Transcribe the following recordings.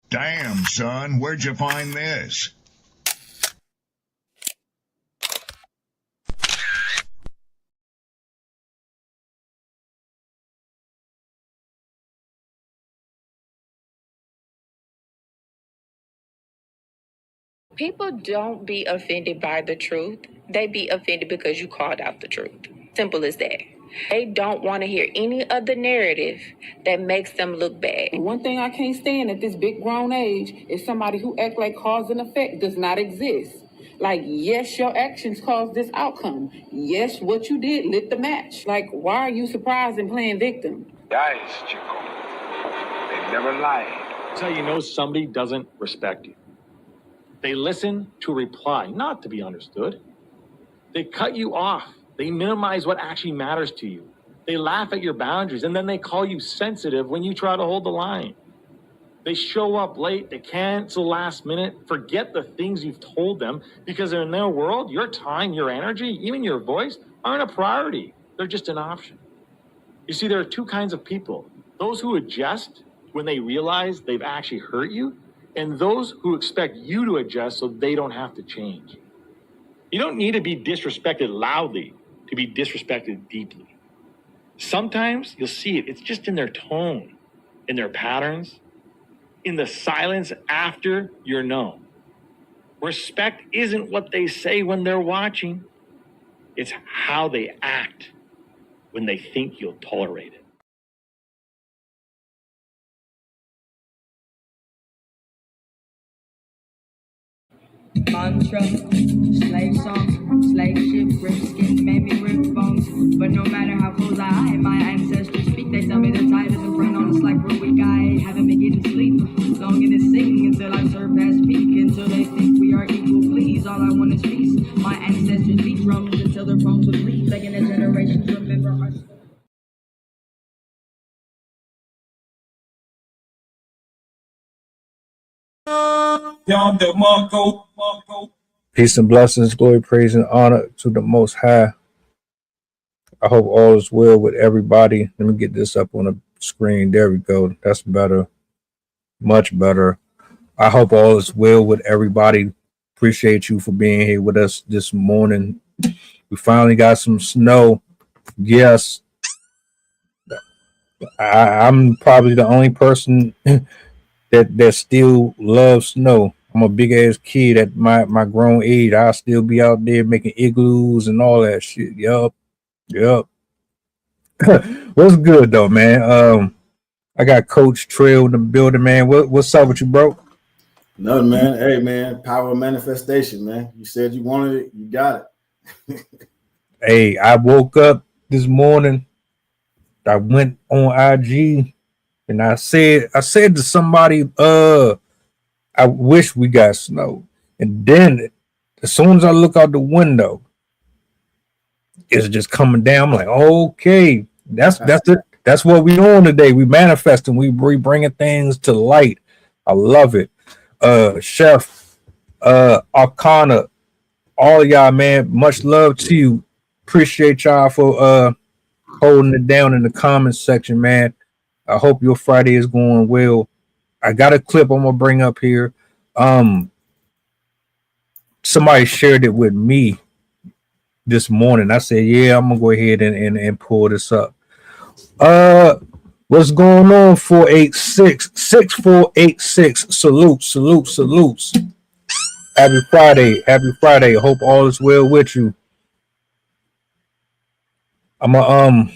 Damn, son, where'd you find this? People don't be offended by the truth. They be offended because you called out the truth. Simple as that. They don't want to hear any other narrative that makes them look bad. One thing I can't stand at this big grown age is somebody who act like cause and effect does not exist. Like, yes, your actions caused this outcome. Yes, what you did lit the match. Like, why are you surprised and playing victim? Guys, Chico, they never lie. That's how you know somebody doesn't respect you. They listen to reply, not to be understood. They cut you off. They minimize what actually matters to you. They laugh at your boundaries, and then they call you sensitive when you try to hold the line. They show up late, they cancel last minute, forget the things you've told them, because in their world, your time, your energy, even your voice aren't a priority. They're just an option. You see, there are two kinds of people. Those who adjust when they realize they've actually hurt you, and those who expect you to adjust so they don't have to change. You don't need to be disrespected loudly to be disrespected deeply. Sometimes you'll see it. It's just in their tone, in their patterns, in the silence after you're known. Respect isn't what they say when they're watching. It's how they act when they think you'll tolerate it. Mantra, slave song, slave ship, rip skin, made me rip bones. But no matter how close I hide, my ancestors speak. They tell me the tide isn't friend on us like we're weak. I haven't been getting sleep. Longing to sing until I surpass peak. Until they think we are equal, please. All I want is peace. My ancestors beat drums until their bones would bleed. Begging the generations remember our story. Peace and blessings, glory, praise, and honor to the Most High. I hope all is well with everybody. Let me get this up on the screen. There we go. That's better. Much better. I hope all is well with everybody. Appreciate you for being here with us this morning. We finally got some snow. Yes. I'm probably the only person that still loves snow. I'm a big ass kid at my grown age. I'll still be out there making igloos and all that shit. Yup. What's good though, man? I got Coach Trail in the building, man. What's up with you, bro? Nothing, man. Hey, man. Power of manifestation, man. You said you wanted it, you got it. Hey, I woke up this morning. I went on IG and I said to somebody, I wish we got snow. And then as soon as I look out the window, it's just coming down. I'm like, okay, that's it. That's what we on today. We manifesting. We bringing things to light. I love it. Chef, Arcana, all y'all, man. Much love to you. Appreciate y'all for holding it down in the comments section, man. I hope your Friday is going well. I got a clip I'm gonna bring up here. Somebody shared it with me this morning. I said, yeah, I'm gonna go ahead and pull this up. What's going on? 486-6486. Salutes. Happy Friday. Hope all is well with you. I'm gonna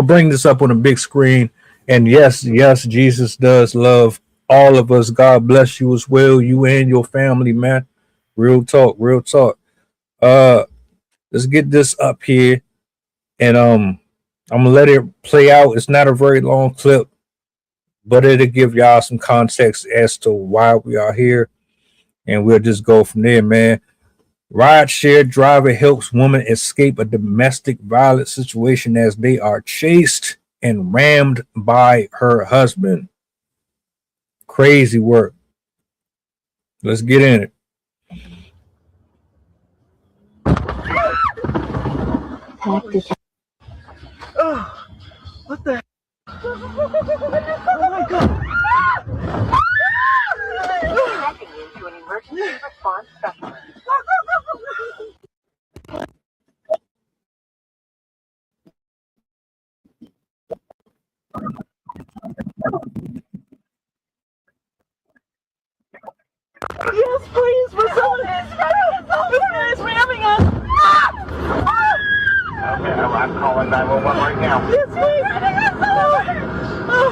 bring this up on a big screen. And yes, Jesus does love all of us. God bless you as well, you and your family, man. Real talk. Let's get this up here, and I'm gonna let it play out. It's not a very long clip, but it'll give y'all some context as to why we are here, and we'll just go from there, man. Rideshare driver helps woman escape a domestic violence situation as they are chased and rammed by her husband. Crazy work. Let's get in it. Oh, what the? Oh my God! calling 911 right now. Yes, please. Oh,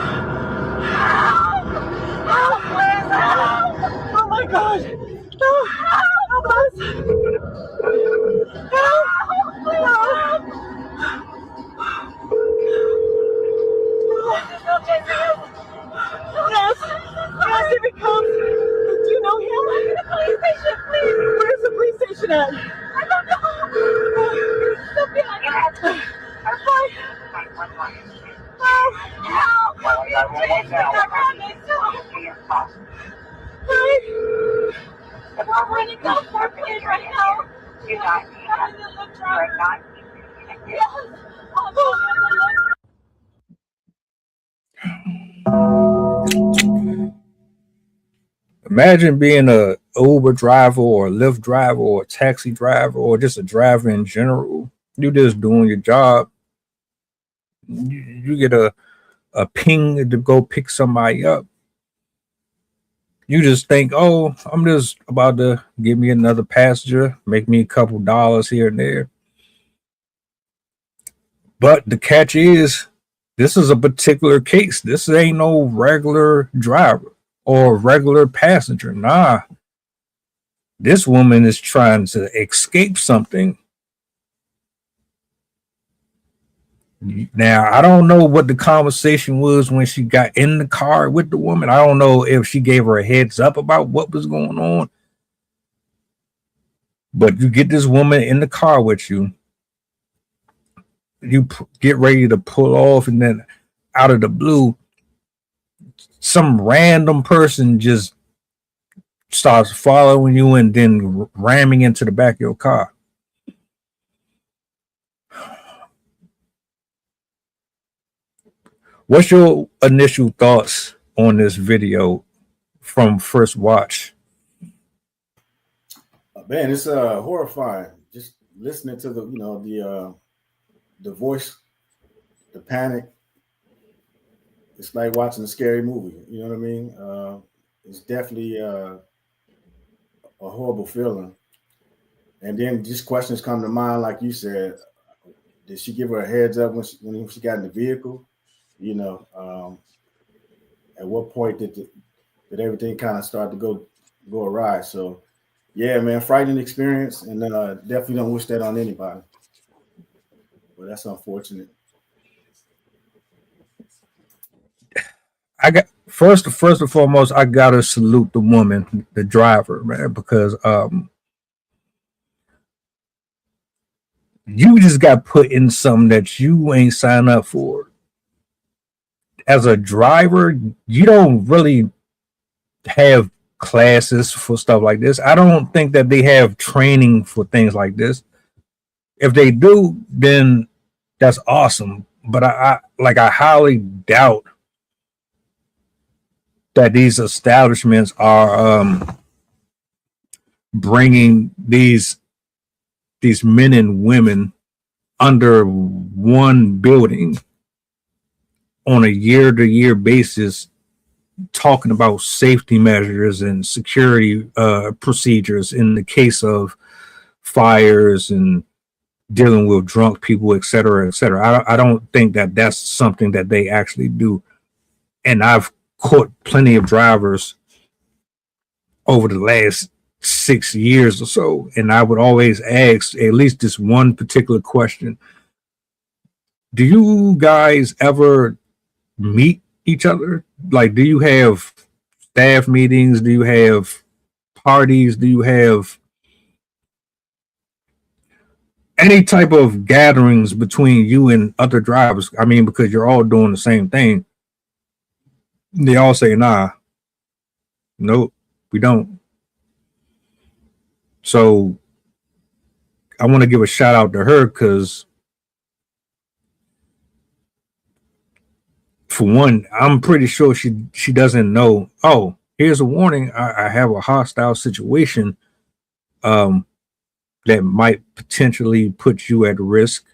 help, please help. Oh my God. Oh, help us. Help. Help. Yes. Yes, if it comes. Do you know him? The police station, please. Where's the police station at? I don't know. Something like that. Hi. Oh, help. Hi. We're running down for plane right now. You got me. You're not. Yes. I'm on the lift. Imagine being a Uber driver or a Lyft driver or a taxi driver or just a driver in general. You just doing your job. You get a ping to go pick somebody up. You just think, oh, I'm just about to give me another passenger, make me a couple dollars here and there. But the catch is, this is a particular case. This ain't no regular driver or regular passenger. Nah, this woman is trying to escape something. Now, I don't know what the conversation was when she got in the car with the woman. I don't know if she gave her a heads up about what was going on. But you get this woman in the car with you. You get ready to pull off, and then out of the blue, some random person just starts following you and then ramming into the back of your car. What's your initial thoughts on this video from first watch? Man, it's horrifying. Just listening to the voice, the panic. It's like watching a scary movie. You know what I mean? It's definitely a horrible feeling. And then just questions come to mind, like you said. Did she give her a heads up when she got in the vehicle? You know, at what point did everything kind of start to go awry? So, yeah, man, frightening experience, and definitely don't wish that on anybody. But that's unfortunate. I got first and foremost, I gotta salute the woman, the driver, man, because you just got put in something that you ain't signed up for. As a driver, you don't really have classes for stuff like this. I don't think that they have training for things like this. If they do, then that's awesome. But I highly doubt that these establishments are bringing these men and women under one building on a year-to-year basis, talking about safety measures and security procedures in the case of fires and dealing with drunk people, et cetera, et cetera. I don't think that that's something that they actually do. And I've caught plenty of drivers over the last 6 years or so, and I would always ask at least this one particular question: do you guys ever meet each other? Like, do you have staff meetings? Do you have parties? Do you have any type of gatherings between you and other drivers? I mean, because you're all doing the same thing. They all say, nah, nope, we don't. So I want to give a shout out to her, because for one, I'm pretty sure she doesn't know, oh, here's a warning, I have a hostile situation that might potentially put you at risk.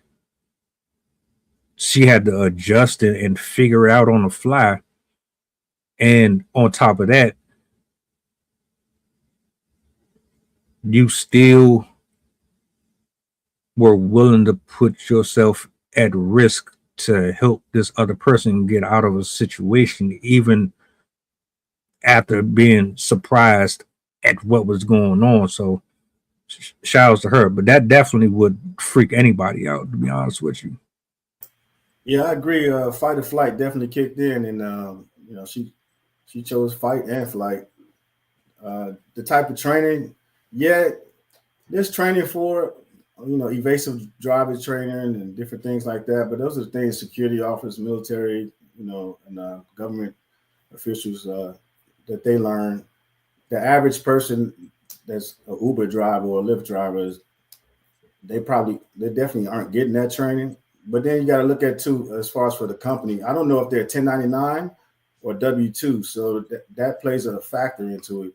She had to adjust and figure it out on the fly. And on top of that, you still were willing to put yourself at risk to help this other person get out of a situation, even after being surprised at what was going on. So shout outs to her, but that definitely would freak anybody out, to be honest with you. Yeah, I agree. Fight or flight definitely kicked in, and she chose fight and flight. The type of training, yeah, there's training for evasive driver training and different things like that. But those are the things security officers, military, and government officials that they learn. The average person that's an Uber driver or a Lyft driver, they definitely aren't getting that training. But then you got to look at too, as far as for the company. I don't know if they're 1099 or W-2, so that plays a factor into it.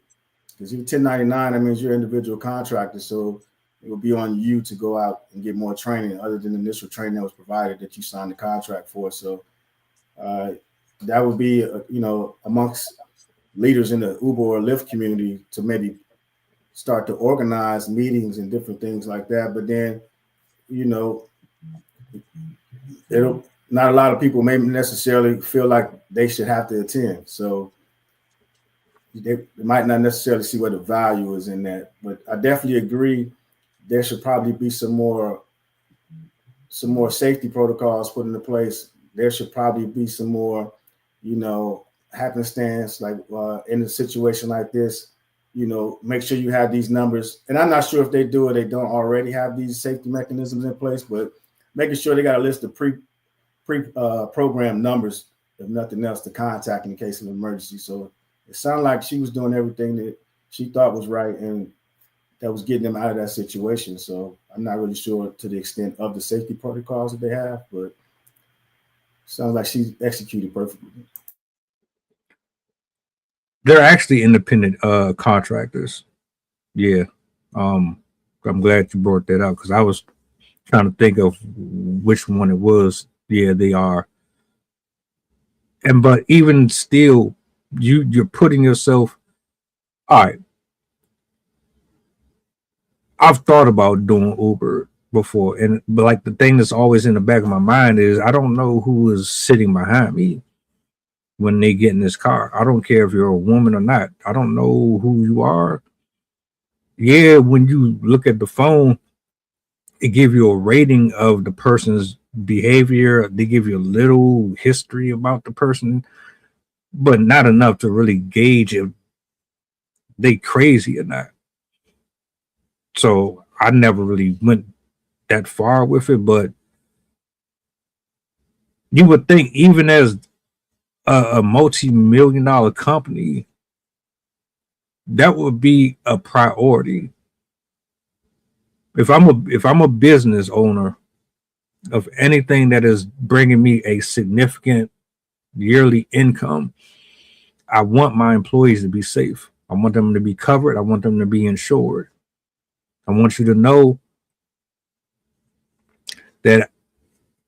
Because you're 1099, that means you're an individual contractor, so it will be on you to go out and get more training other than the initial training that was provided that you signed the contract for. So that would be, amongst leaders in the Uber or Lyft community to maybe start to organize meetings and different things like that. But then, not a lot of people may necessarily feel like they should have to attend. So they might not necessarily see what the value is in that. But I definitely agree there should probably be some more safety protocols put into place. There should probably be some more, happenstance, like in a situation like this, make sure you have these numbers. And I'm not sure if they do or they don't already have these safety mechanisms in place, but making sure they got a list of pre-programmed numbers, if nothing else, to contact in case of emergency. So it sounded like she was doing everything that she thought was right and that was getting them out of that situation. So I'm not really sure to the extent of the safety protocols that they have, but sounds like she executed perfectly. They're actually independent contractors. Yeah. I'm glad you brought that up because I was trying to think of which one it was. Yeah, they are. But even still, you're putting yourself. All right. I've thought about doing Uber before, but like the thing that's always in the back of my mind is I don't know who is sitting behind me when they get in this car. I don't care if you're a woman or not. I don't know who you are. Yeah, when you look at the phone, it gives you a rating of the person's behavior. They give you a little history about the person, but not enough to really gauge if they crazy or not. So I never really went that far with it, but you would think even as a multi-million-dollar company, that would be a priority. If I'm a business owner of anything that is bringing me a significant yearly income, I want my employees to be safe. I want them to be covered. I want them to be insured. I want you to know that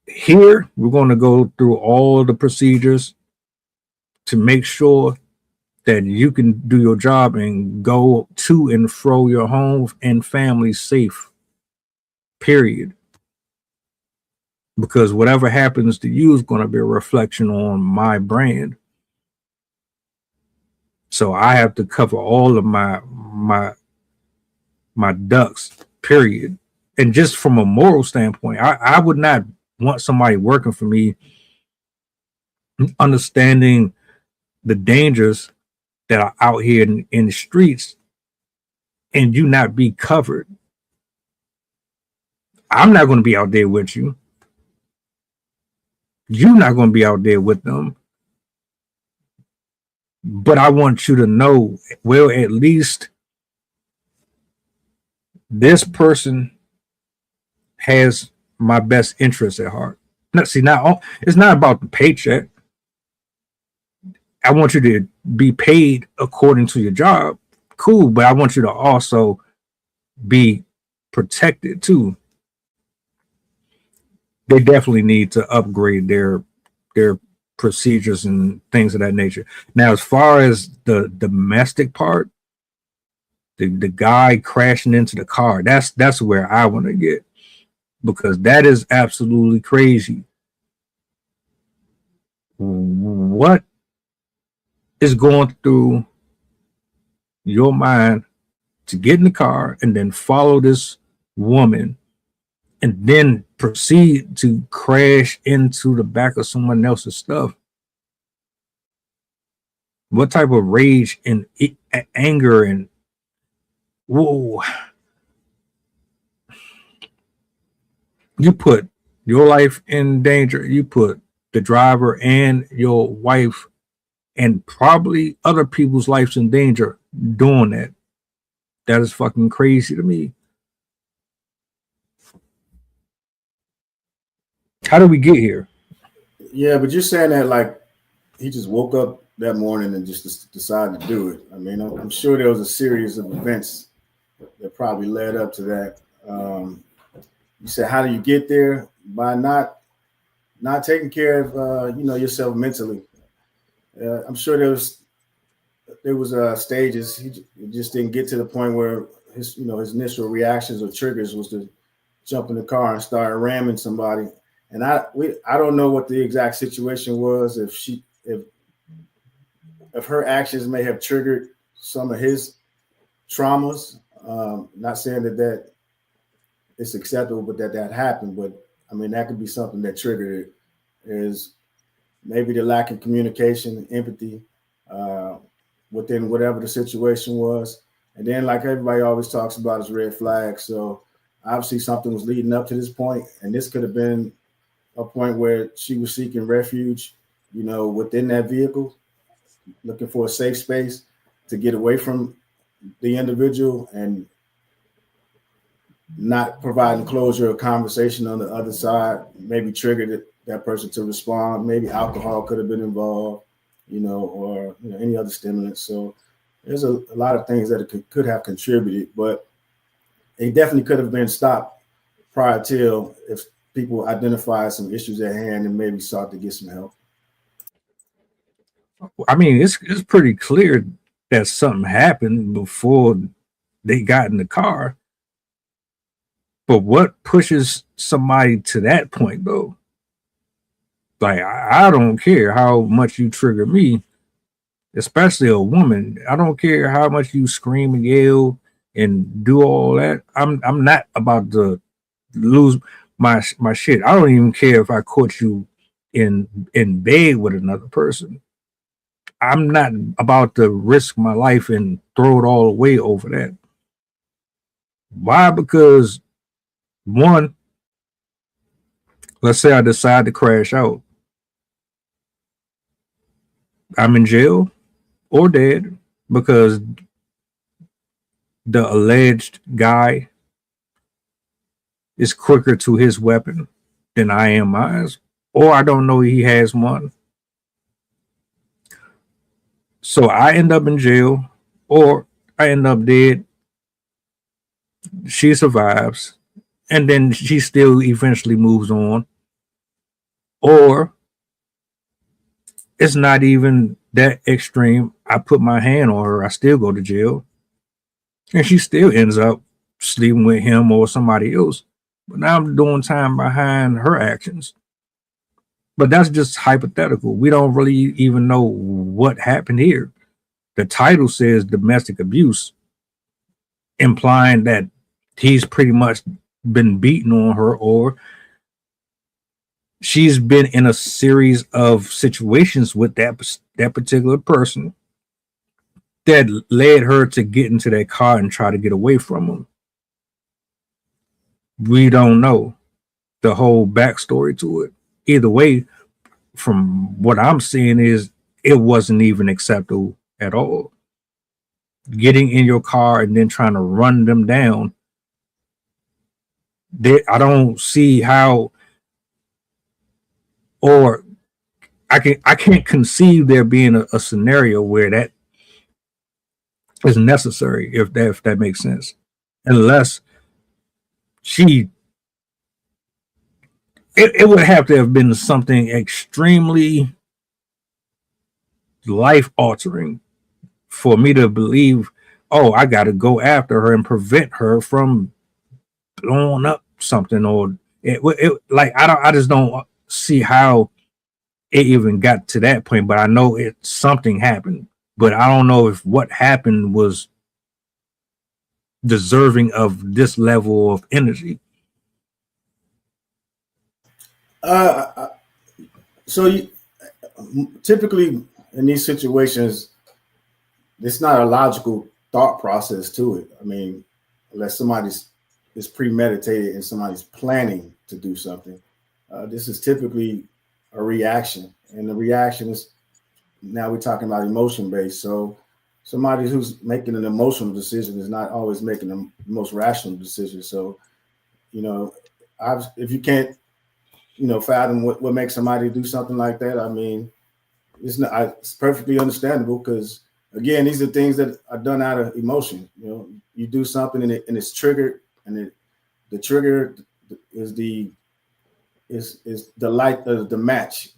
here we're going to go through all the procedures to make sure that you can do your job and go to and fro your home and family safe, period. Because whatever happens to you is going to be a reflection on my brand. So I have to cover all of my ducks, period. And just from a moral standpoint, I would not want somebody working for me understanding the dangers that are out here in the streets and you not be covered. I'm not going to be out there with you. You're not going to be out there with them. But I want you to know, well, at least this person has my best interest at heart. Now, see, now it's not about the paycheck. I want you to be paid according to your job. Cool, but I want you to also be protected too. They definitely need to upgrade their procedures and things of that nature. Now, as far as the domestic part, the guy crashing into the car, that's where I want to get. because that is absolutely crazy. What is going through your mind to get in the car and then follow this woman and then proceed to crash into the back of someone else's stuff? What type of rage and anger and whoa, you put your life in danger. You put the driver and your wife and probably other people's lives in danger doing that. That is fucking crazy to me. How did we get here? Yeah, but you're saying that like he just woke up that morning and just decided to do it. I mean, I'm sure there was a series of events that probably led up to that. You said, how do you get there? By not taking care of yourself mentally. I'm sure there was stages. He just didn't get to the point where his initial reactions or triggers was to jump in the car and start ramming somebody. And I don't know what the exact situation was, if her actions may have triggered some of his traumas. Not saying that it's acceptable, but that happened. But I mean, that could be something that triggered it. Is maybe the lack of communication, empathy within whatever the situation was. And then, like everybody always talks about, is red flags. So obviously something was leading up to this point, and this could have been a point where she was seeking refuge, within that vehicle, looking for a safe space to get away from the individual and not providing closure or conversation on the other side, maybe triggered that person to respond. Maybe alcohol could have been involved, or any other stimulant. So there's a lot of things that it could have contributed, but it definitely could have been stopped prior till if people identified some issues at hand and maybe sought to get some help. I mean, it's pretty clear that something happened before they got in the car. But what pushes somebody to that point, though? Like, I don't care how much you trigger me, especially a woman. I don't care how much you scream and yell and do all that. I'm not about to lose my shit. I don't even care if I caught you in bed with another person. I'm not about to risk my life and throw it all away over that. Why? Because one, let's say I decide to crash out. I'm in jail or dead because the alleged guy is quicker to his weapon than I am mine, or I don't know he has one. So I end up in jail or I end up dead. She survives and then she still eventually moves on. Or it's not even that extreme. I put my hand on her, I still go to jail. And she still ends up sleeping with him or somebody else. But now I'm doing time behind her actions. But that's just hypothetical. We don't really even know what happened here. The title says domestic abuse, implying that he's pretty much been beaten on her, or she's been in a series of situations with that particular person that led her to get into that car and try to get away from him. We don't know the whole backstory to it. Either way, from what I'm seeing, is it wasn't even acceptable at all. Getting in your car and then trying to run them down, I don't see how, or I can't conceive there being a scenario where that is necessary, if that makes sense, unless it would have to have been something extremely life altering for me to believe, oh, I got to go after her and prevent her from blowing up something or Like I just don't see how it even got to that point. But I know something happened, but I don't know if what happened was deserving of this level of energy. Uh, so typically in these situations, it's not a logical thought process to it. I mean, unless somebody's is premeditated and somebody's planning to do something, this is typically a reaction, and the reaction is now we're talking about emotion based. So somebody who's making an emotional decision is not always making the most rational decision. So if you can't fathom what makes somebody do something like that, I mean, it's perfectly understandable because again, these are things that are done out of emotion. You do something and it's triggered, and the trigger is the light of the match,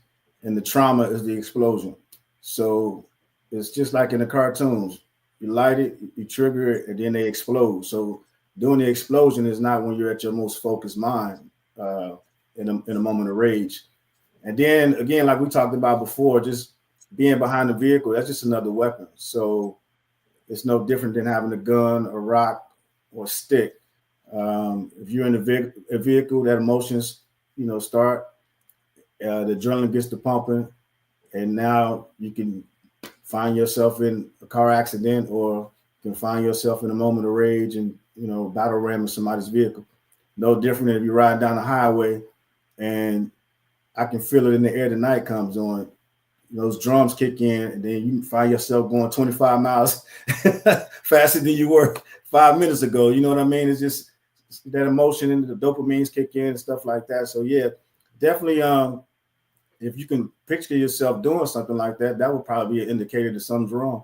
and the trauma is the explosion. So it's just like in the cartoons. You light it, you trigger it, and then they explode. So doing the explosion is not when you're at your most focused mind in a moment of rage. And then again, like we talked about before, just being behind the vehicle, that's just another weapon. So it's no different than having a gun, a rock, or a stick. If you're in a vehicle, that emotions, start, the adrenaline gets to pumping, and now you can find yourself in a car accident, or you can find yourself in a moment of rage and, battle ramming somebody's vehicle. No different than if you're riding down the highway and I can feel it in the air, the night comes on. Those drums kick in, and then you find yourself going 25 miles faster than you were 5 minutes ago. You know what I mean? It's just that emotion, and the dopamines kick in and stuff like that. So yeah, definitely. If you can picture yourself doing something like that, that would probably be an indicator that something's wrong.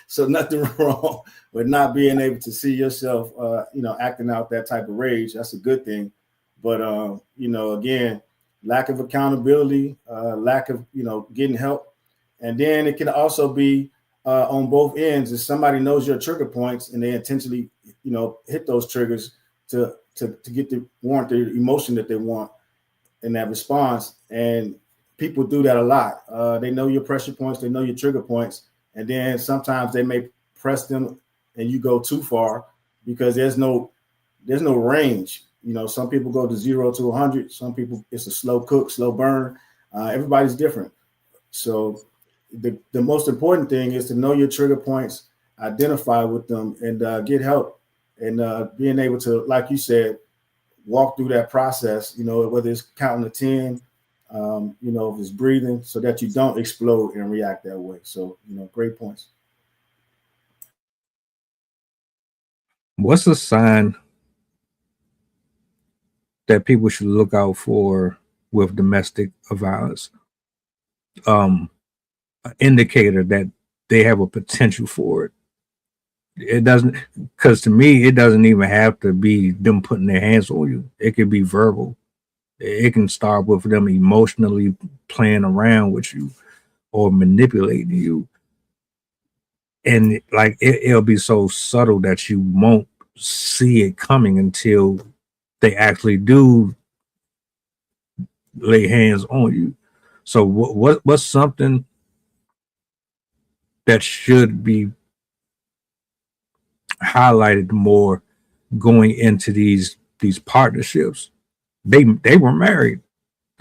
So nothing wrong with not being able to see yourself, acting out that type of rage. That's a good thing. But again, lack of accountability, lack of getting help, and then it can also be on both ends. If somebody knows your trigger points and they intentionally hit those triggers to get the warrant the emotion that they want in that response, and people do that a lot. They know your pressure points, they know your trigger points, and then sometimes they may press them and you go too far because there's no range. Some people go to 0 to 100. Some people it's a slow cook, slow burn. Everybody's different. So the most important thing is to know your trigger points, identify with them, and get help. And being able to, like you said, walk through that process, whether it's counting to 10, if it's breathing, so that you don't explode and react that way. So, great points. What's a sign that people should look out for with domestic violence? An indicator that they have a potential for it. It doesn't, because to me, it doesn't even have to be them putting their hands on you. It could be verbal. It can start with them emotionally playing around with you or manipulating you. And like it'll be so subtle that you won't see it coming until they actually do lay hands on you. So what's something that should be highlighted more going into these partnerships? They were married.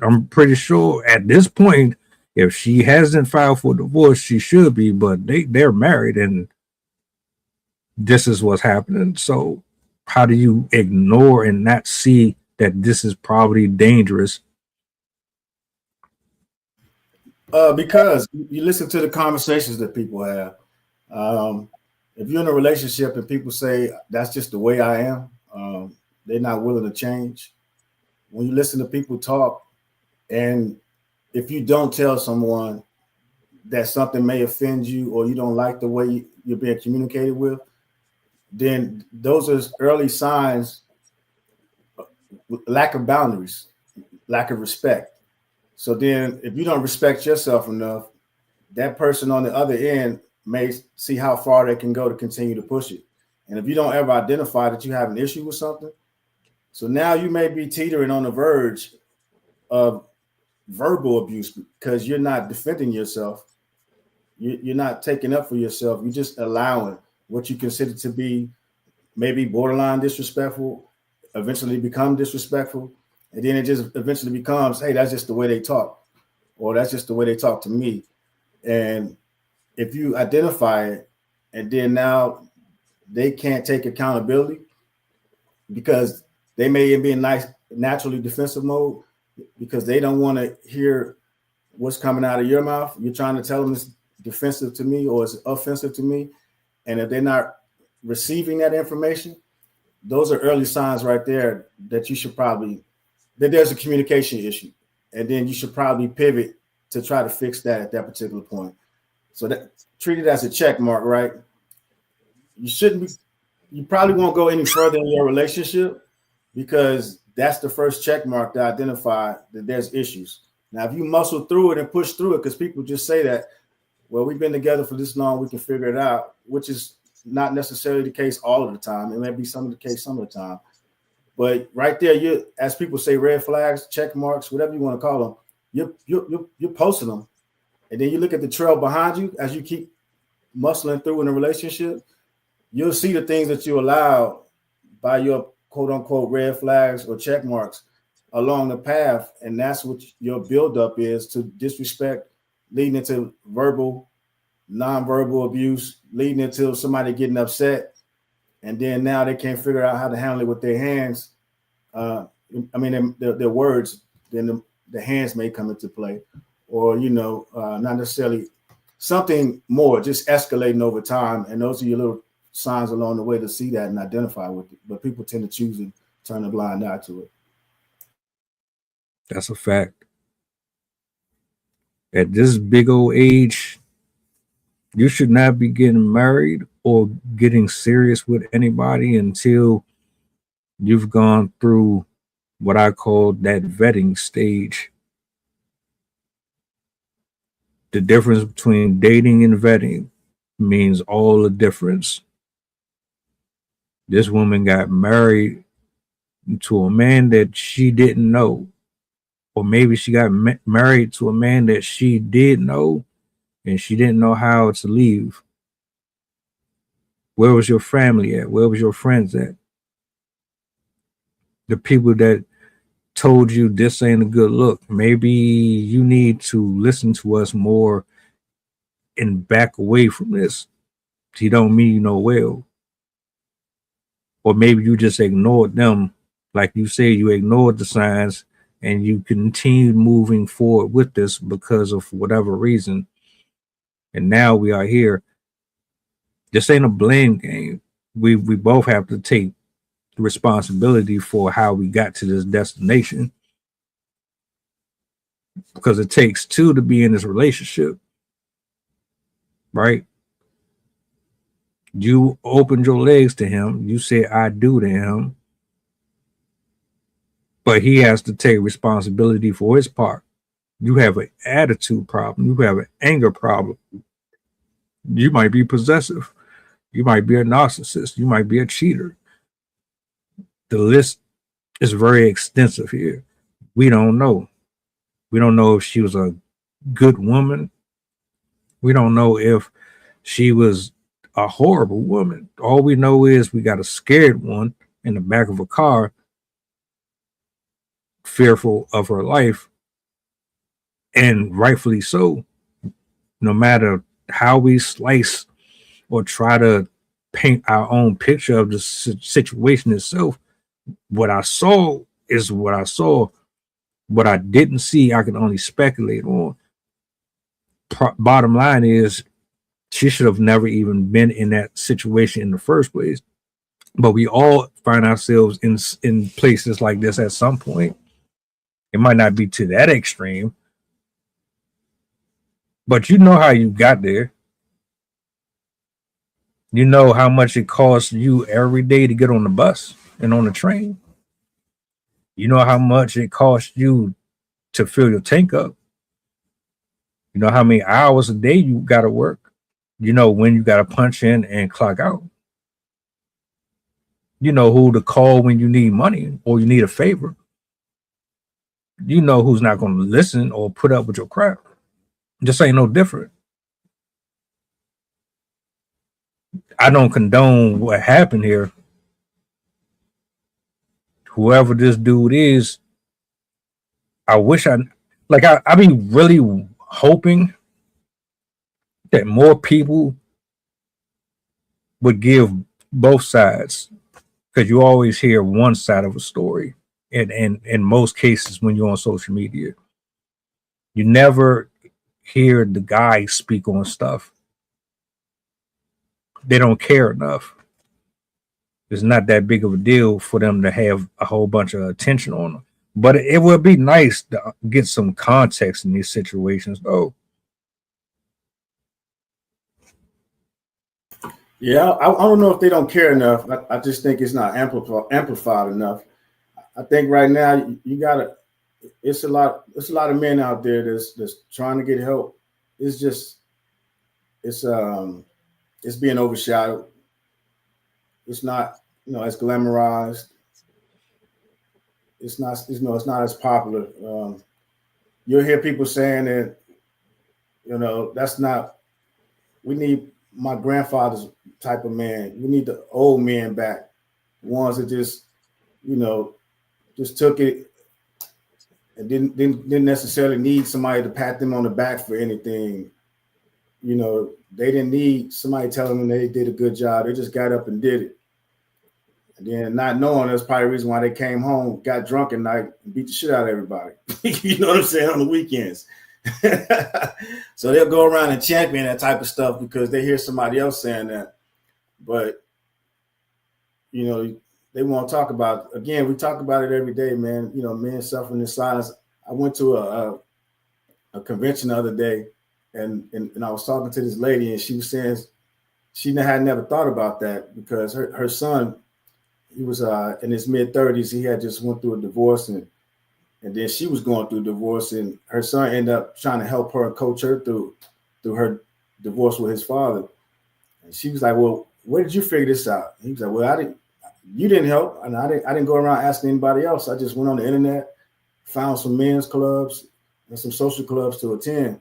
I'm pretty sure at this point, if she hasn't filed for divorce, she should be, but they're married and this is what's happening. So how do you ignore and not see that this is probably dangerous? Because you listen to the conversations that people have. If you're in a relationship and people say that's just the way I am, they're not willing to change. When you listen to people talk, and if you don't tell someone that something may offend you or you don't like the way you're being communicated with, then those are early signs of lack of boundaries, lack of respect. So then if you don't respect yourself enough, that person on the other end may see how far they can go to continue to push it. And if you don't ever identify that you have an issue with something, So now you may be teetering on the verge of verbal abuse because you're not defending yourself. You're not taking up for yourself. You're just allowing what you consider to be maybe borderline disrespectful, eventually become disrespectful. And then it just eventually becomes, hey, that's just the way they talk, or that's just the way they talk to me. And if you identify it, and then now they can't take accountability because they may be in nice naturally defensive mode because they don't want to hear what's coming out of your mouth. You're trying to tell them it's defensive to me or it's offensive to me. And if they're not receiving that information, those are early signs right there that you should probably, that there's a communication issue. And then you should probably pivot to try to fix that at that particular point. So that treat it as a check mark, right? You shouldn't be, you probably won't go any further in your relationship because that's the first check mark to identify that there's issues. Now, if you muscle through it and push through it, because people just say that, well, we've been together for this long, we can figure it out, which is not necessarily the case all of the time. It may be some of the case some of the time. But right there, you, as people say, red flags, check marks, whatever you want to call them, you're posting them. And then you look at the trail behind you as you keep muscling through in a relationship, you'll see the things that you allow by your quote unquote red flags or check marks along the path. And that's what your buildup is to disrespect, leading into verbal, nonverbal abuse, leading into somebody getting upset. And then now they can't figure out how to handle it with their hands. Their words, then the hands may come into play, or, not necessarily something more, just escalating over time. And those are your little signs along the way to see that and identify with it. But people tend to choose and turn a blind eye to it. That's a fact. At this big old age, you should not be getting married or getting serious with anybody until you've gone through what I call that vetting stage. The difference between dating and vetting means all the difference. This woman got married to a man that she didn't know, or maybe she got married to a man that she did know and she didn't know how to leave. Where was your family at? Where was your friends at? The people that told you this ain't a good look. Maybe you need to listen to us more and back away from this. He don't mean you no well. Or maybe you just ignored them. Like you said, you ignored the signs and you continued moving forward with this because of whatever reason. And now we are here. This ain't a blame game. We both have to take the responsibility for how we got to this destination, because it takes two to be in this relationship, right? You opened your legs to him. You said I do to him, but he has to take responsibility for his part. You have an attitude problem. You have an anger problem. You might be possessive. You might be a narcissist. You might be a cheater. The list is very extensive here. We don't know. We don't know if she was a good woman. We don't know if she was a horrible woman. All we know is we got a scared one in the back of a car, fearful of her life, and rightfully so. No matter how we slice or try to paint our own picture of the situation itself, what I saw is what I saw. What I didn't see, I can only speculate on. Bottom line is, she should have never even been in that situation in the first place. But we all find ourselves in places like this at some point. It might not be to that extreme, but you know how you got there. You know how much it costs you every day to get on the bus and on the train. You know how much it costs you to fill your tank up. You know how many hours a day you got to work. You know when you got to punch in and clock out. You know who to call when you need money or you need a favor. You know who's not going to listen or put up with your crap. This ain't no different. I don't condone what happened here. Whoever this dude is, I wish I be really hoping that more people would give both sides, because you always hear one side of a story. And in most cases, when you're on social media, you never hear the guy speak on stuff. They don't care enough. It's not that big of a deal for them to have a whole bunch of attention on them. But it would be nice to get some context in these situations, though. Yeah, I don't know if they don't care enough. I just think it's not amplified enough. I think right now you gotta. It's a lot of men out there that's trying to get help. It's just it's being overshadowed. It's not as glamorized. It's not it's not as popular. You'll hear people saying that that's not. We need my grandfather's type of man. We need the old men back, ones that just took it and didn't necessarily need somebody to pat them on the back for anything. They didn't need somebody telling them they did a good job. They just got up and did it. And then not knowing, that's probably the reason why they came home, got drunk at night, and beat the shit out of everybody. You know what I'm saying? On the weekends. So they'll go around and champion that type of stuff because they hear somebody else saying that. But, they won't talk about it. Again, we talk about it every day, man. Men suffering in silence. I went to a convention the other day, and I was talking to this lady, and she was saying she had never thought about that because her son, he was in his mid-30s. He had just went through a divorce, and then she was going through a divorce, and her son ended up trying to help her, coach her through her divorce with his father. And she was like, "Well, where did you figure this out?" And he was like, "Well, you didn't help, and I didn't go around asking anybody else. I just went on the internet, found some men's clubs and some social clubs to attend."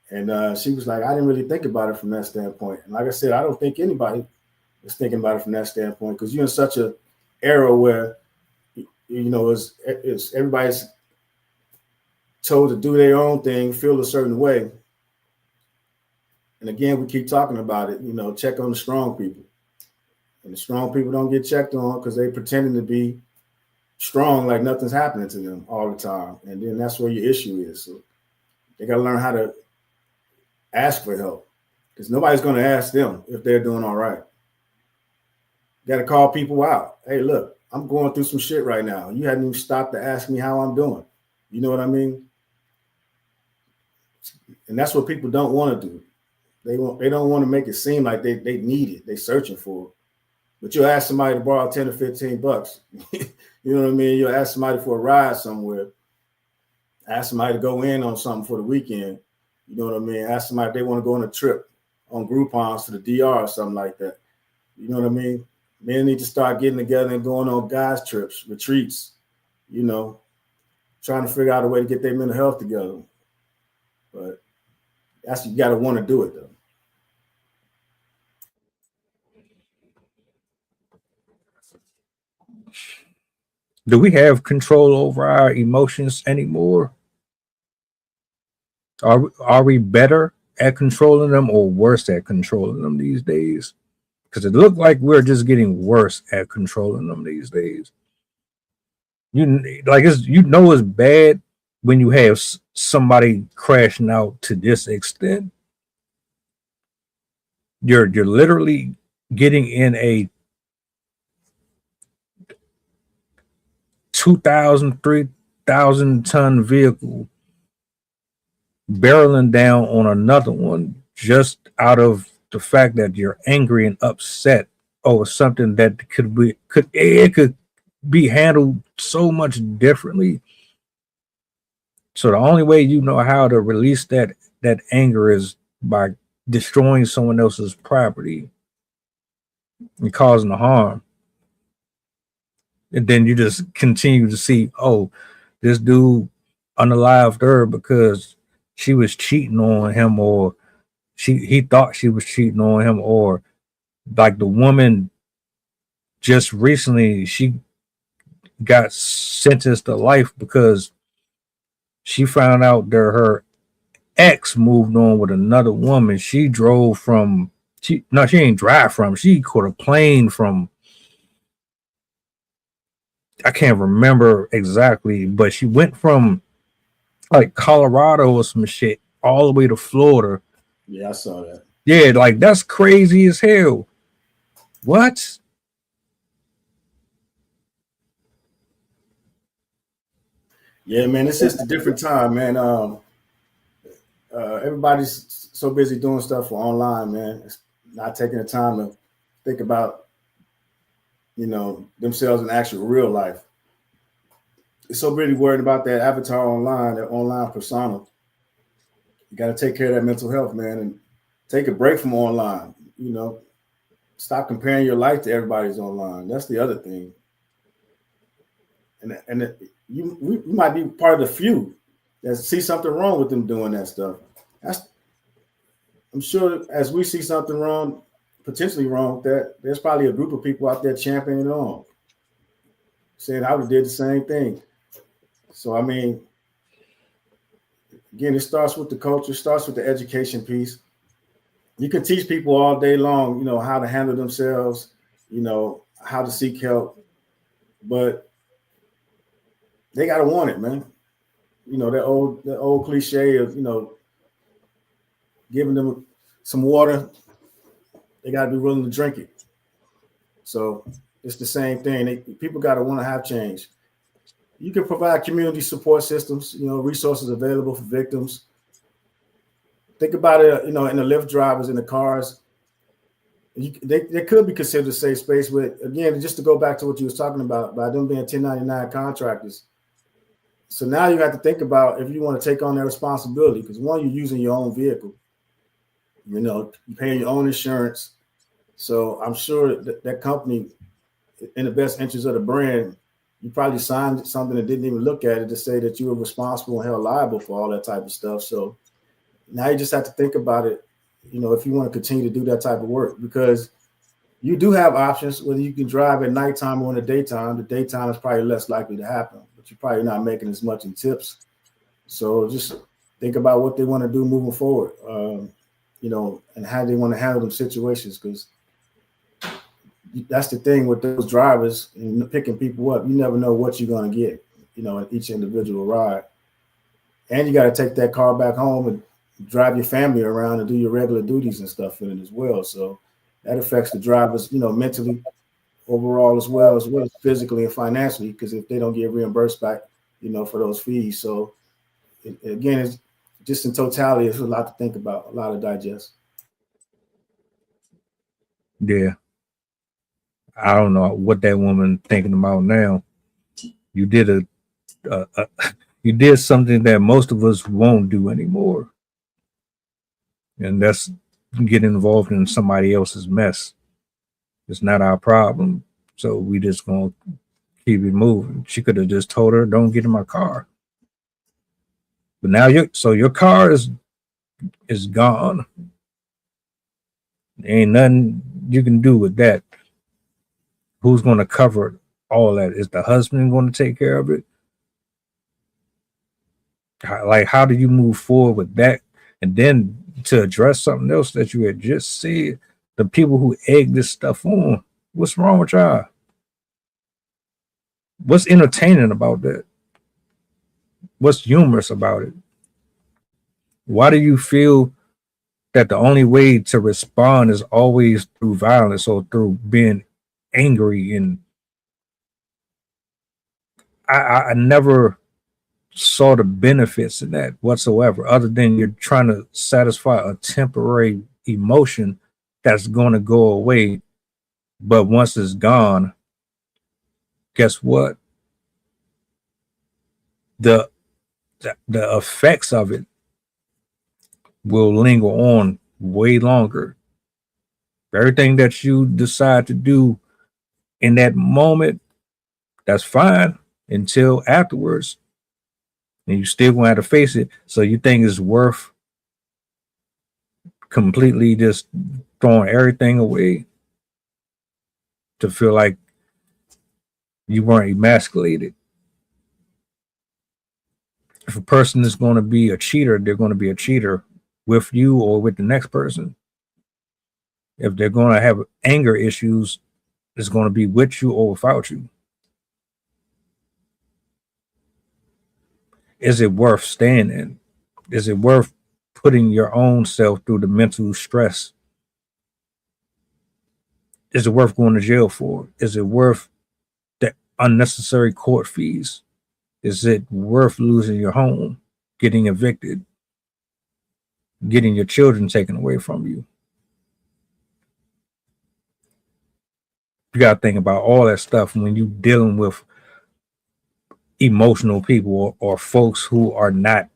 And she was like, "I didn't really think about it from that standpoint." And like I said, I don't think anybody is thinking about it from that standpoint because you're in such an era where it's everybody's told to do their own thing, feel a certain way. And again, we keep talking about it. Check on the strong people. And the strong people don't get checked on because they pretending to be strong like nothing's happening to them all the time. And then that's where your issue is. So they got to learn how to ask for help because nobody's going to ask them if they're doing all right. You got to call people out. Hey, look, I'm going through some shit right now. You hadn't even stopped to ask me how I'm doing. You know what I mean? And that's what people don't want to do. They don't want to make it seem like they need it. They're searching for it. But you'll ask somebody to borrow 10 or 15 bucks. You know what I mean? You'll ask somebody for a ride somewhere. Ask somebody to go in on something for the weekend. You know what I mean? Ask somebody if they want to go on a trip on Groupons to the DR or something like that. You know what I mean? Men need to start getting together and going on guys' trips, retreats, trying to figure out a way to get their mental health together. But you got to want to do it, though. Do we have control over our emotions anymore? Are we better at controlling them or worse at controlling them these days? Because it looked like we're just getting worse at controlling them these days. It's bad when you have somebody crashing out to this extent. You're literally getting in a 2,000, 3,000 ton vehicle barreling down on another one just out of the fact that you're angry and upset over something that could be handled so much differently. So the only way you know how to release that anger is by destroying someone else's property and causing the harm. And then you just continue to see, oh, this dude unalived her because she was cheating on him, or he thought she was cheating on him, or like the woman just recently, she got sentenced to life because she found out that her ex moved on with another woman. She drove from she ain't drive from. She caught a plane from, I can't remember exactly, but she went from like Colorado or some shit all the way to Florida. Yeah, I saw that. Yeah, like that's crazy as hell. What? Yeah, man, it's just a different time, man. Everybody's so busy doing stuff for online, man. It's not taking the time to think about, themselves in actual real life. It's so really worried about that avatar online, that online persona. You got to take care of that mental health, man, and take a break from online. Stop comparing your life to everybody's online. That's the other thing. And we might be part of the few that see something wrong with them doing that stuff. I'm sure as we see something wrong, potentially wrong with that, there's probably a group of people out there championing it on, saying I would have did the same thing. So, I mean, again, it starts with the culture, starts with the education piece. You can teach people all day long, how to handle themselves, how to seek help, but they got to want it, man. That old cliche of, giving them some water, they got to be willing to drink it. So it's the same thing. People got to want to have change. You can provide community support systems, resources available for victims. Think about it, in the Lyft drivers in the cars. They could be considered a safe space, but again, just to go back to what you was talking about, by them being 1099 contractors. So now you have to think about if you want to take on that responsibility, because one, you're using your own vehicle, you're paying your own insurance. So I'm sure that company, in the best interest of the brand, you probably signed something that didn't even look at it to say that you were responsible and held liable for all that type of stuff. So now you just have to think about it, if you want to continue to do that type of work, because you do have options, whether you can drive at nighttime or in the daytime. The daytime is probably less likely to happen, but you're probably not making as much in tips. So just think about what they want to do moving forward, and how they want to handle them situations, because that's the thing with those drivers and picking people up. You never know what you're going to get, in each individual ride. And you got to take that car back home and drive your family around and do your regular duties and stuff in it as well. So that affects the drivers, mentally, overall, as well as physically and financially, because if they don't get reimbursed back, for those fees. So again, it's just in totality, it's a lot to think about, a lot to digest. Yeah. I don't know what that woman thinking about now. You did you did something that most of us won't do anymore, and that's get involved in somebody else's mess. It's not our problem, so we just gonna keep it moving. She could have just told her, "Don't get in my car." But now your car is gone. There ain't nothing you can do with that. Who's going to cover all that? Is the husband going to take care of it? How do you move forward with that? And then to address something else that you had just said, the people who egg this stuff on, what's wrong with y'all? What's entertaining about that? What's humorous about it? Why do you feel that the only way to respond is always through violence or through being angry? And I never saw the benefits in that whatsoever, other than you're trying to satisfy a temporary emotion that's going to go away. But once it's gone, guess what? The effects of it will linger on way longer. Everything that you decide to do in that moment, That's fine until afterwards. And you still gonna have to face it. So you think it's worth completely just throwing everything away to feel like you weren't emasculated? If a person is going to be a cheater, they're going to be a cheater with you or with the next person. If they're going to have anger issues, it's going to be with you or without you. Is it worth staying in? Is it worth putting your own self through the mental stress? Is it worth going to jail for? Is it worth the unnecessary court fees? Is it worth losing your home, getting evicted, getting your children taken away from you? You got to think about all that stuff when you're dealing with emotional people or folks who are not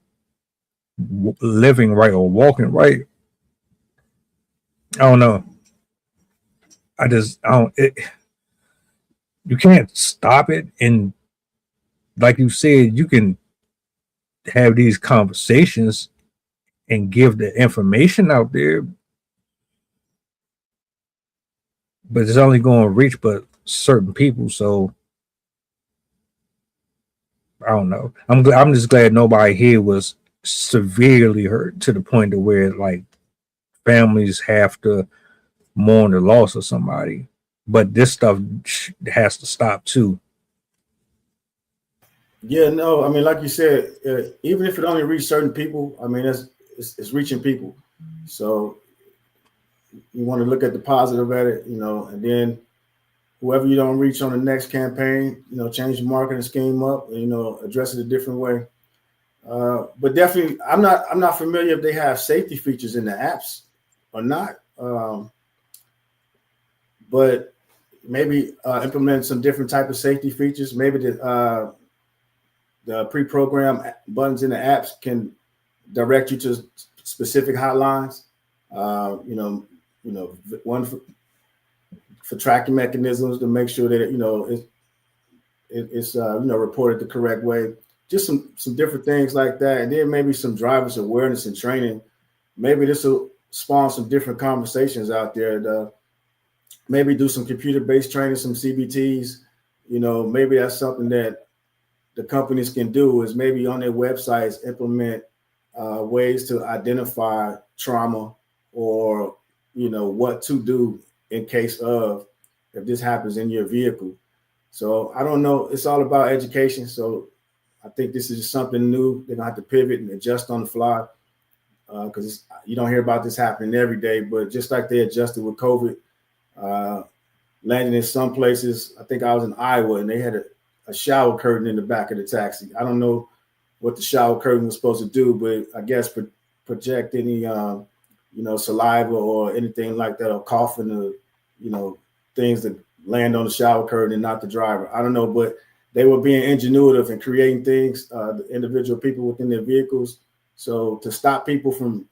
living right or walking right. I don't know. You can't stop it. And like you said, you can have these conversations and give the information out there, but it's only going to reach but certain people. So I don't know. I'm just glad nobody here was severely hurt to the point of where like families have to mourn the loss of somebody. But this stuff has to stop too. Yeah, no, I mean, like you said, even if it only reaches certain people, I mean, it's reaching people. So you want to look at the positive at it, you know, and then whoever you don't reach on the next campaign, you know, change the marketing scheme up, and, you know, address it a different way. But definitely, I'm not familiar if they have safety features in the apps or not. But maybe implement some different type of safety features. Maybe the pre-programmed buttons in the apps can direct you to specific hotlines. One for tracking mechanisms to make sure that it's reported the correct way. Just some different things like that, and then maybe some drivers awareness and training. Maybe this will spawn some different conversations out there. Maybe do some computer-based training, some CBTs. You know, maybe that's something that the companies can do, is maybe on their websites implement ways to identify trauma, or, you know, what to do in case of if this happens in your vehicle. So I don't know. It's all about education. So I think this is just something new. They're gonna have to pivot and adjust on the fly, because you don't hear about this happening every day. But just like they adjusted with COVID, landing in some places. I think I was in Iowa and they had a shower curtain in the back of the taxi. I don't know what the shower curtain was supposed to do, but I guess project any saliva or anything like that, or coughing, or things that land on the shower curtain and not the driver. I don't know, but they were being ingenuitive and creating things, the individual people within their vehicles. So to stop people from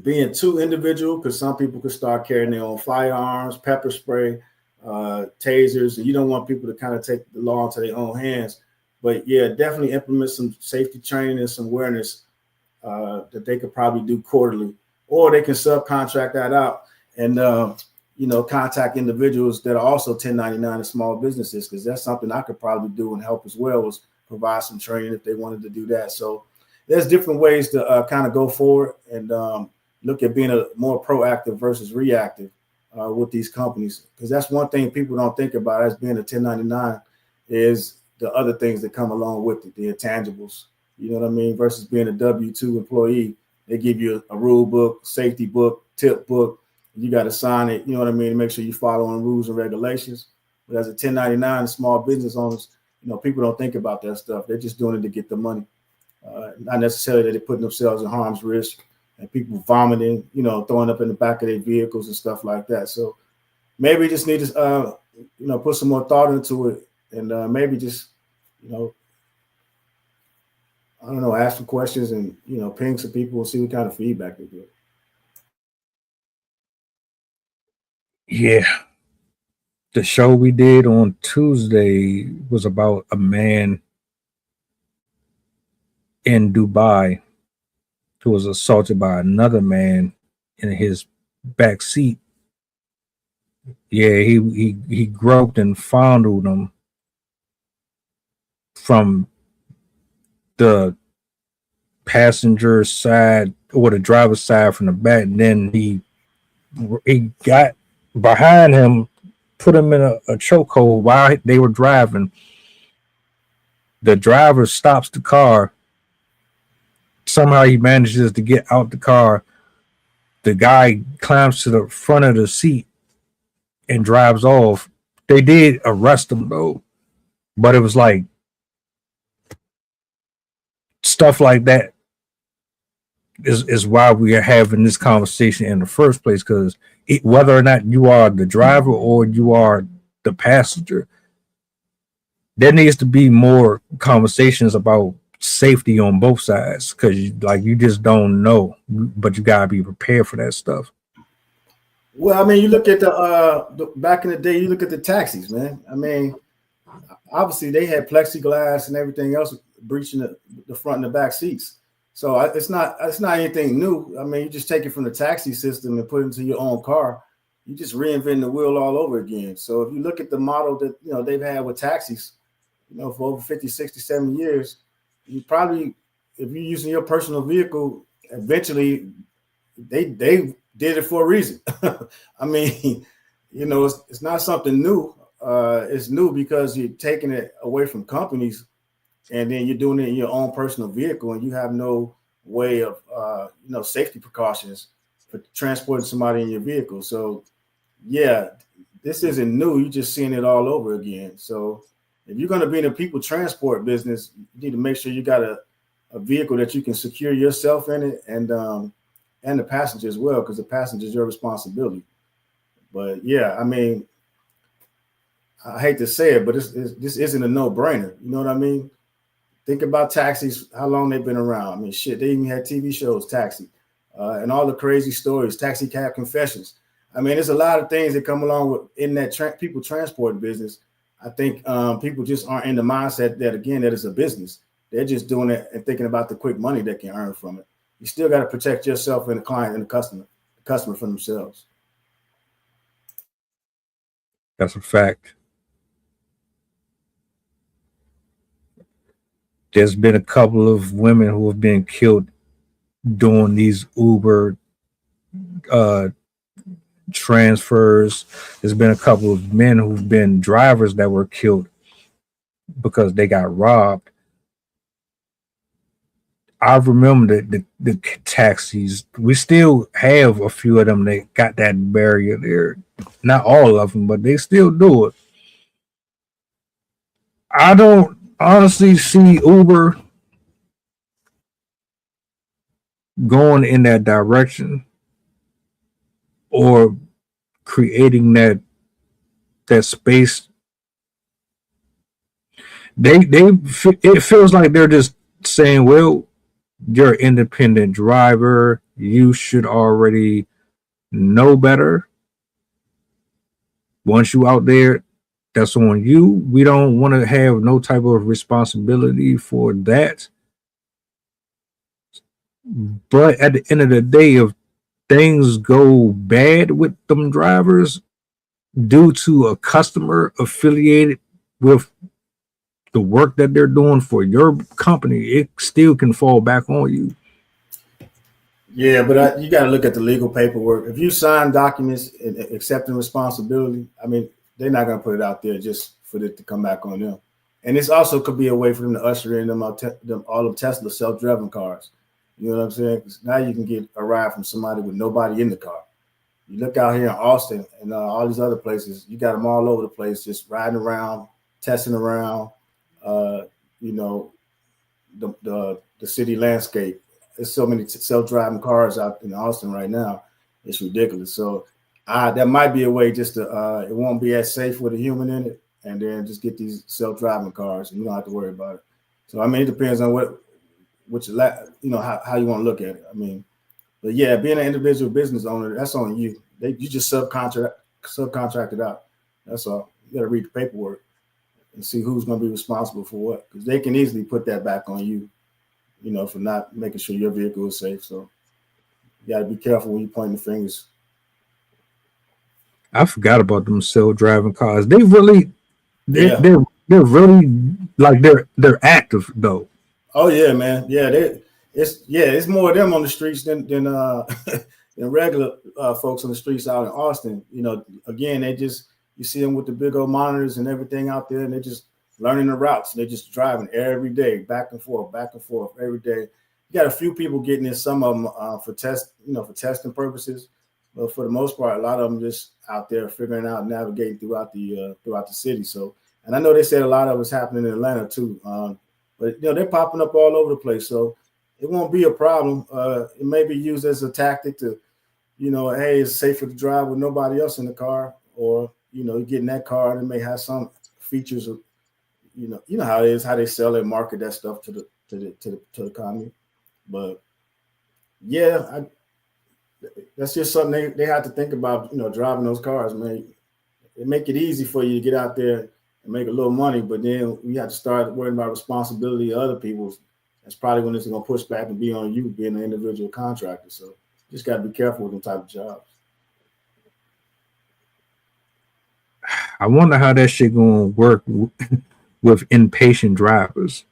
being too individual, because some people could start carrying their own firearms, pepper spray, tasers, and you don't want people to kind of take the law into their own hands. But yeah, definitely implement some safety training and some awareness that they could probably do quarterly, or they can subcontract that out and contact individuals that are also 1099 and small businesses, because that's something I could probably do and help as well, was provide some training if they wanted to do that. So there's different ways to kind of go forward and look at being a more proactive versus reactive with these companies, because that's one thing people don't think about as being a 1099 is the other things that come along with it, the intangibles, you know what I mean, versus being a W-2 employee. They give you a rule book, safety book, tip book. You got to sign it, you know what I mean, to make sure you following rules and regulations. But as a 1099 small business owners, people don't think about that stuff. They're just doing it to get the money. Not necessarily that they're putting themselves in harm's risk, and people vomiting, throwing up in the back of their vehicles and stuff like that. So maybe just need to, put some more thought into it, and maybe just, ask some questions and, ping some people and see what kind of feedback they get. Yeah. the show we did on Tuesday was about a man in Dubai who was assaulted by another man in his back seat. Yeah, he groped and fondled him from the passenger side or the driver's side from the back, and then he got behind him, put him in a chokehold while they were driving. The driver stops the car. Somehow he manages to get out the car. The guy climbs to the front of the seat and drives off. They did arrest him though, but it was like stuff like that is why we are having this conversation in the first place, because whether or not you are the driver or you are the passenger, there needs to be more conversations about safety on both sides, because you just don't know, but you gotta be prepared for that stuff. Well, I mean, you look at the back in the day, you look at the taxis, man. I mean, obviously they had plexiglass and everything else breaching the front and the back seats. So it's not anything new. I mean, you just take it from the taxi system and put it into your own car. You just reinvent the wheel all over again. So if you look at the model that they've had with taxis, for over 50, 60, 70 years, you probably, if you're using your personal vehicle, eventually they did it for a reason. I mean, it's not something new. It's new because you're taking it away from companies, and then you're doing it in your own personal vehicle, and you have no way of, safety precautions for transporting somebody in your vehicle. So, yeah, this isn't new. You're just seeing it all over again. So, if you're going to be in the people transport business, you need to make sure you got a vehicle that you can secure yourself in it, and the passenger as well, because the passenger is your responsibility. But yeah, I mean, I hate to say it, but this isn't a no-brainer. You know what I mean? Think about taxis, how long they've been around. I mean, shit, they even had TV shows, Taxi, and all the crazy stories, Taxi Cab Confessions. I mean, there's a lot of things that come along with in that people transport business. I think people just aren't in the mindset that it's a business. They're just doing it and thinking about the quick money they can earn from it. You still got to protect yourself and the client and the customer from themselves. That's a fact. There's been a couple of women who have been killed doing these Uber transfers. There's been a couple of men who've been drivers that were killed because they got robbed. I remember the taxis. We still have a few of them that got that barrier there. Not all of them, but they still do it. I don't honestly see Uber going in that direction or creating that space. It feels like they're just saying, well, you're an independent driver, you should already know better. Once you out there, that's on you. We don't want to have no type of responsibility for that. But at the end of the day, if things go bad with them drivers due to a customer affiliated with the work that they're doing for your company, it still can fall back on you. Yeah, but you got to look at the legal paperwork. If you sign documents accepting responsibility, I mean, they're not going to put it out there just for it to come back on them. And this also could be a way for them to usher in all of Tesla self-driving cars. You know what I'm saying? Because now you can get a ride from somebody with nobody in the car. You look out here in Austin and all these other places, you got them all over the place, just riding around, testing around, the city landscape. There's so many self-driving cars out in Austin right now. It's ridiculous. So that might be a way just to, it won't be as safe with a human in it, and then just get these self-driving cars and you don't have to worry about it. So, I mean, it depends on how you want to look at it. I mean, but yeah, being an individual business owner, that's on you. You just subcontract it out. That's all. You got to read the paperwork and see who's going to be responsible for what, because they can easily put that back on you, you know, for not making sure your vehicle is safe. So you got to be careful when you point the fingers. I forgot about them self-driving cars. They really, Yeah. they're really like they're active though. Oh yeah, man. Yeah, it's more of them on the streets than than regular folks on the streets out in Austin. You know, again, you see them with the big old monitors and everything out there, and they're just learning the routes. They're just driving every day, back and forth every day. You got a few people getting in, some of them for testing purposes, but for the most part, a lot of them just out there figuring out, navigating throughout the city. So, and I know they said a lot of it's happening in Atlanta too. But you know, they're popping up all over the place, so it won't be a problem. It may be used as a tactic to, you know, hey, it's safer to drive with nobody else in the car, or you know, you get in that car and it may have some features of, you know how it is, how they sell and market that stuff to the economy. But yeah, that's just something they have to think about. You know, driving those cars, man. It make it easy for you to get out there and make a little money, but then we have to start worrying about responsibility of other people's. That's probably when it's going to push back and be on you being an individual contractor. So just got to be careful with them type of jobs. I wonder how that shit going to work with impatient drivers.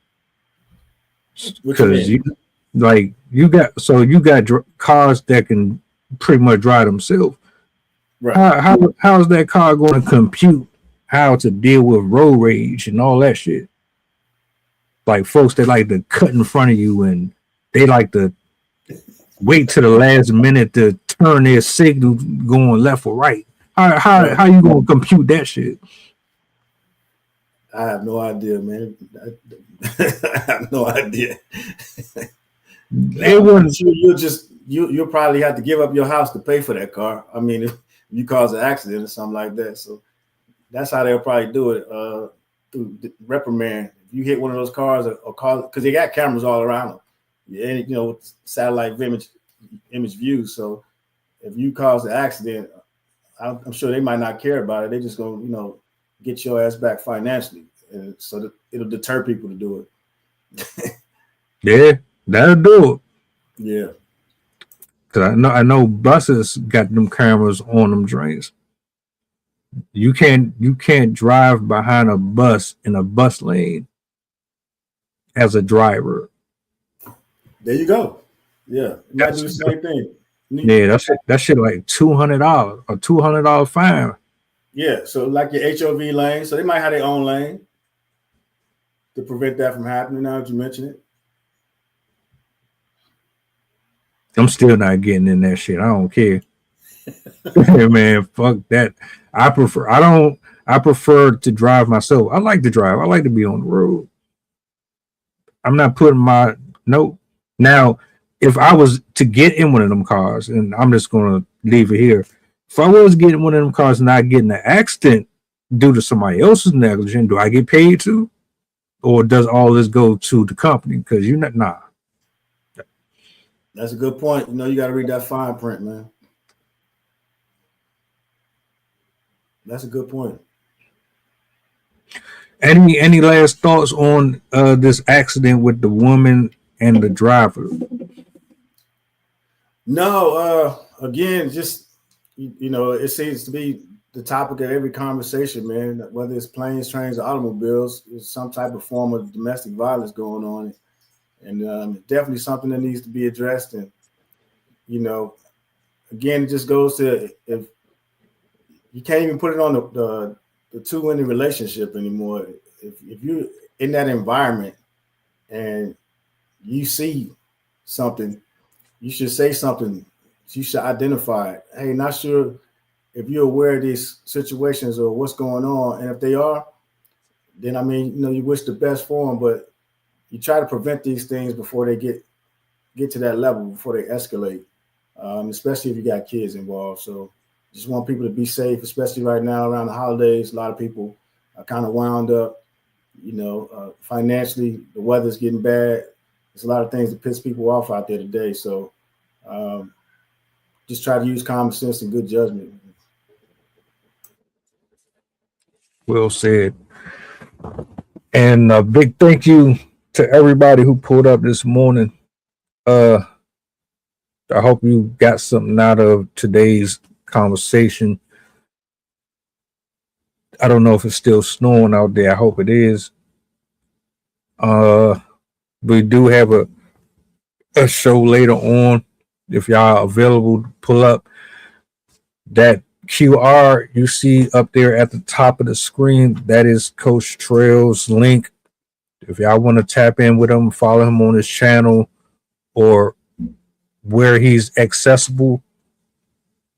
Because you got cars that can pretty much drive themselves. Right. How is that car going to compute how to deal with road rage and all that shit? Like folks that like to cut in front of you and they like to wait to the last minute to turn their signal going left or right. How you gonna compute that shit? I have no idea, man. I have no idea. You'll probably have to give up your house to pay for that car. I mean, if you cause an accident or something like that. So that's how they'll probably do it, through reprimand. If you hit one of those cars or cars, because they got cameras all around them, and you know, with satellite image views. So if you cause an accident, I'm sure they might not care about it. They just gonna, you know, get your ass back financially, and so that it'll deter people to do it. Yeah, that'll do it. Yeah, because I know buses got them cameras on them drains. You can't drive behind a bus in a bus lane as a driver. There you go. Yeah, you might do the same thing. Yeah, that shit like $200, a $200 fine. Yeah, so like your HOV lane, so they might have their own lane to prevent that from happening. Now that you mention it, I'm still not getting in that shit. I don't care. Man, fuck that. I prefer to drive myself. I like to drive. I like to be on the road. I'm not putting my note. Now, if I was to get in one of them cars, and I'm just gonna leave it here. If I was getting one of them cars and not getting an accident due to somebody else's negligence, do I get paid too? Or does all this go to the company? Because you're not, nah. That's a good point. You know, you got to read that fine print, man. That's a good point. Any last thoughts on this accident with the woman and the driver? No, again, just, you know, it seems to be the topic of every conversation, man. Whether it's planes, trains, or automobiles, there's some type of form of domestic violence going on, and definitely something that needs to be addressed. And you know, again, it just goes to, if you can't even put it on the two-way relationship anymore. If you're in that environment and you see something, you should say something. You should identify it. Hey, not sure if you're aware of these situations or what's going on. And if they are, then, I mean, you know, you wish the best for them, but you try to prevent these things before they get to that level, before they escalate, especially if you got kids involved. So just want people to be safe, especially right now around the holidays. A lot of people are kind of wound up, you know, financially. The weather's getting bad. There's a lot of things that piss people off out there today. So just try to use common sense and good judgment. Well said. And a big thank you to everybody who pulled up this morning. I hope you got something out of today's conversation. I don't know if it's still snowing out there. I hope it is. We do have a show later on. If y'all are available to pull up, that QR you see up there at the top of the screen, that is Coach Trail's link. If y'all want to tap in with him, follow him on his channel or where he's accessible,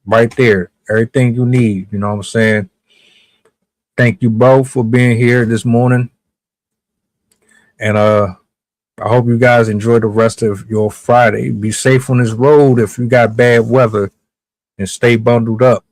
right there. Everything you need, you know what I'm saying? Thank you both for being here this morning. And I hope you guys enjoy the rest of your Friday. Be safe on this road if you got bad weather, and stay bundled up.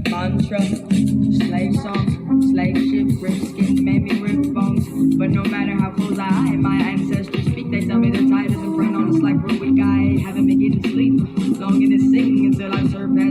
Mantra, slave song, slave ship, rip skin, made me rip bones. But no matter how close I hide, my ancestors speak. They tell me the tide isn't front on us like we're weak. I haven't been getting sleep. Long in this sing until I surpass